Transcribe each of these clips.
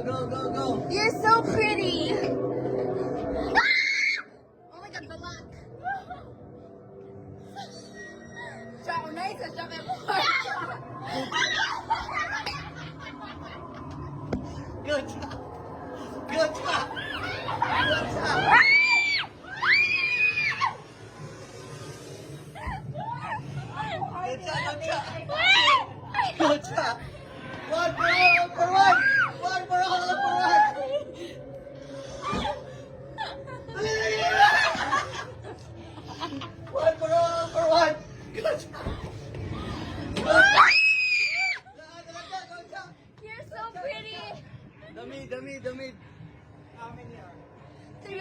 go. You're so pretty. Oh my God, the luck. Siya, unay sa siya kay Good job. Good job. Good job. Good job. Good job. Good job. One for one. One for all for one. One for all for one. Good job. Good job. You're so pretty. Dami. How many are? 3.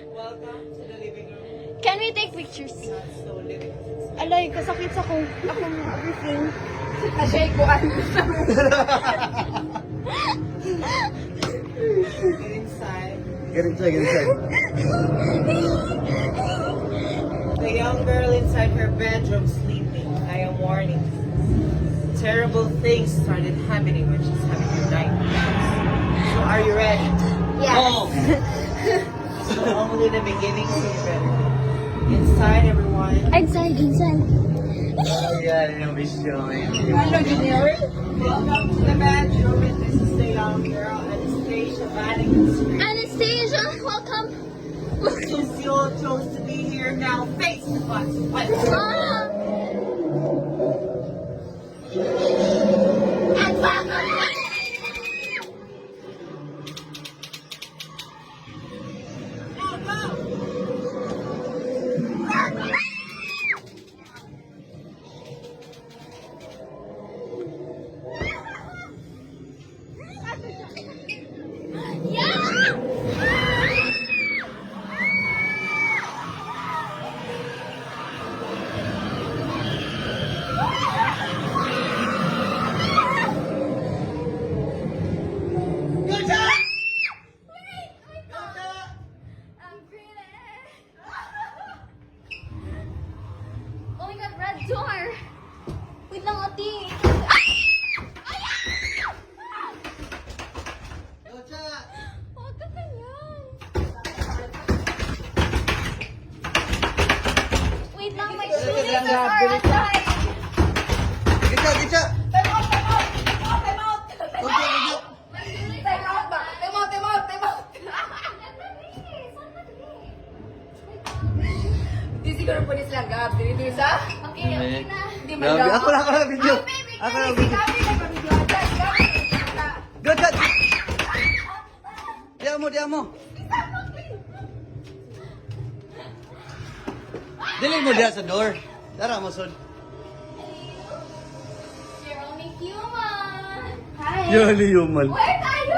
Welcome to the living room. Can we take pictures? Not so living room. Alay, kasakit sa kong everything. Ashake ko ano. Get inside. Get inside. The young girl inside her bedroom sleeping. I am warning. Terrible things started happening when she's having her nightmares. So are you ready? Yes. Oh. So only the beginning, so you better. Inside, everyone. Inside. Oh yeah, yung vision. Hello, Junior. Welcome to the bedroom, and this is the young girl, Anastasia Vatican Street. Anastasia, welcome. Since you all chose to be here, now face the consequences. And welcome. Good job. Oh my God, red door. Wait lang, Oti. Good job. Oh, ka yan. Wait lang, my shoelaces are outside. Good job. Time out. Go. Time out ba? Time out. Hindi siguro po ni sila gab. Dito sa? Okay na. Hindi mo Grabe. Ako lang video. Ay, baby, Ako lang baby, video. gabi na video. Gabi. Good job. Diyan mo. Dili mo diyan sa door. Tara mo sud. You're only human. Hi. Yali yuman. Where are you?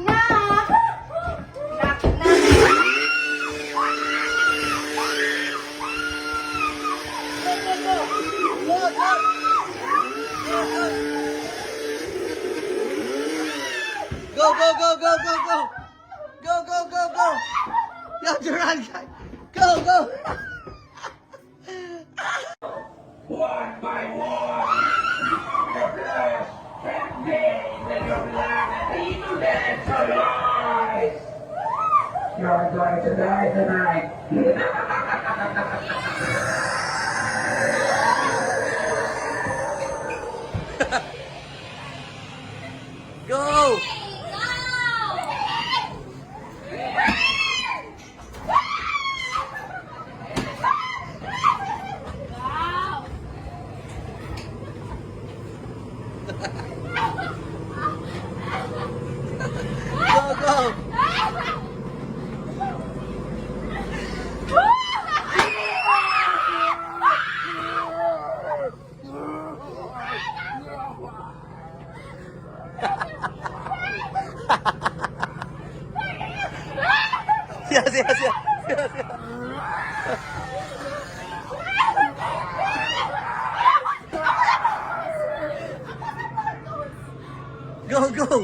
Knock. Go. Go. You have to run, guys. Go. One by one, the blood campaigns and your blood and evil dead to rise. You're going to die tonight. Go. Go. Siya. Go.